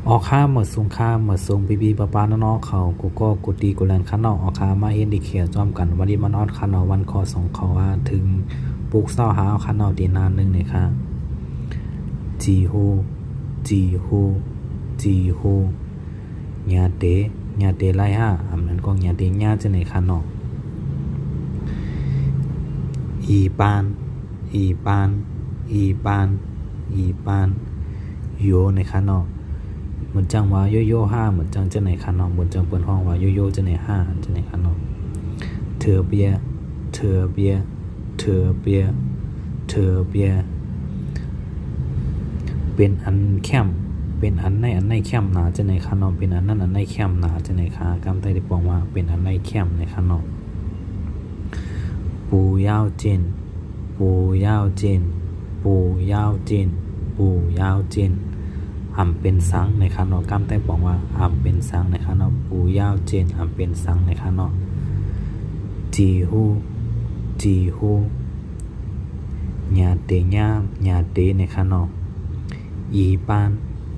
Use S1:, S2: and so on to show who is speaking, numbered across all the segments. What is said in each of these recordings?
S1: ออกข้าหมดสูงข้าหมดสูงปีปปานอกเขากูก็กูตีกูแลนข้านอกออกข้ามาเห็นดีเขียวจอมกันวันนี้มันออดข้านอกวันคอสองเขาว่าถึงปลูกเศร้าหาเอาข้านอกดีนานนึงเลยค่ะจีโฮจีโฮจีโฮญาเตญาเตไล่ห้าอันนั้นก็ญาเตญาจะในข้านอกอีปานอีปานอีปานอีปานโยในข้านอกเหมือนจังว่าโยโย่ห้าเหมือนจังจะในข้านอกเหมือนจังเปิดห้องว่าโยโย่จะในห้าจะในข้านอกเธอเบียเธอเบียเธอเบียเธอเบียเป็นอันแคมเป็นอันในแคมหนาจะในข้านอกเป็นอันนั้นอันในแคมหนาจะในข้ากำไตได้บอกว่าเป็นอันในแคมในข้านอกปูยาวเจนปูยาวเจนปูยาวเจนปูยาวเจนอ่ำเป็นสังในข้านอกกำไตบอกว่าอ่ำเป็นสังในข้านอกปูยาวเจนอ่ำเป็นสังในข้านอกจีฮูจีฮูญาเตญาญาเตในข้านอกอีปาน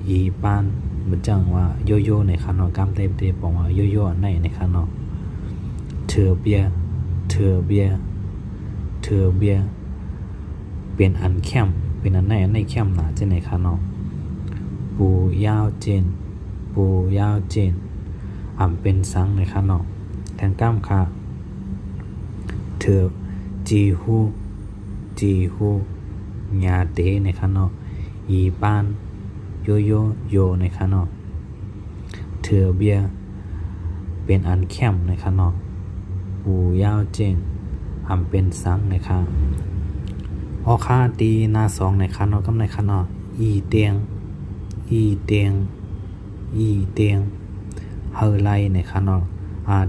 S1: อีปานเหมือนจังว่าโยโย่ในข้านอกกำไตได้บอกว่าโยโย่ในข้านอกเธอเบียเธอเบียเธอเบียเป็นอันแคมเป็นอันในแคมหนาจะในข้านอกปูยาวเจนปูยาวเจนอ่ำเป็นสังในข้านอกแทงก้ามค่ะเธอจีฮูจีฮูญาเตในข้านอกอีปานโยโยโยในข้านอกเธอเบียเป็นอันแคมในข้านอกปูยาวเจนอ่ำเป็นสังในข้าออค่าตีหน้าสองในข้านอกกับในข้านอกอีเตียงอีเตียงอีเตียงเฮอไลในข้านอก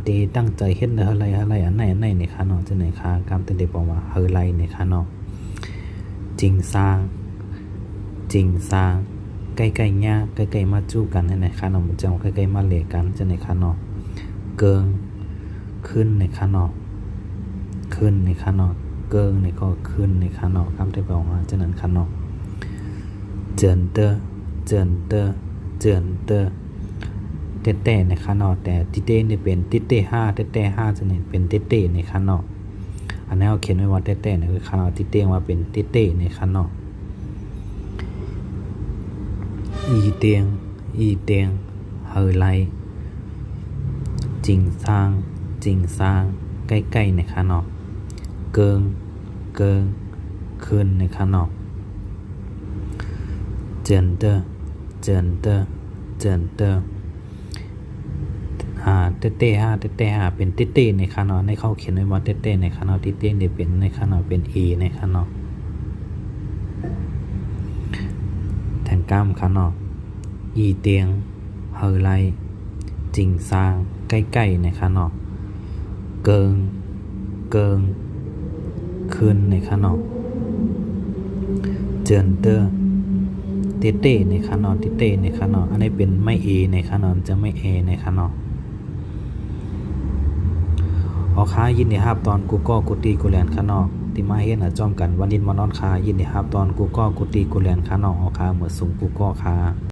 S1: เตตั้งใจเฮ็ดเฮอไลอันไหนในข้านอกจะไหนค่ะกำเตเดบอกว่าเฮอไลในข้านอกจริงสร้างจริงสร้างใกล้ๆญาใกล้ๆมาจู้กันในข้านอกมันจะใกล้ๆมาเหลกันจะในข้านอกเกิงขึ้นในข้านอกขึ้นในข้านอกเกิงในก็ขึ้นในข้านอกคำที่บอกว่าจะนั้นข้านอกเจินเตอเจินเตอเจินเตอเตเต้ในข้านอกแต่ติเต้นี่เป็นติเต้ห้าเตเต้ห้าจะเนี่ยเป็นติเต้ในข้านอกอันนี้เราเขียนไว้ว่าเตเต้เนี่ยคือข้านอกติเต้ว่าเป็นติเต้ในข้านอกอีเตียงอีเตียงเฮอไลจริงสร้างจริงสร้างใกล้ๆในข้านอกเกิงเกิงขึ้นในข้านอกเจินเตอเจินเตอเจินเตอเตเต้ห้าเตเต้ห้าเป็นติเต้ในข้านอกในเขาเขียนไว้ว่าเตเต้ในข้านอกติเต้เดี๋ยวเป็นในข้านอกเป็นอีในข้านอกแทงก้ามข้านอกอีเตียงเฮอไลจริงสร้างใกล้ๆในข้านอกเกิงเกิงขึ้นในข้านอกเจินเตอเตเต้ในข้านอกติเต้ในข้านอกอันนี้เป็นไม่เอในข้านอกจะไม่เอในข้านอกออกค้ายินดีครับตอนกูก็กูตีกูแลนข้านอกที่มาเห็นจอมกันวันดินมานอนค้ายินดีครับตอนกูก็กูตีกูแลนข้านอกออกค้าเหมือนสูงกูก็ค้า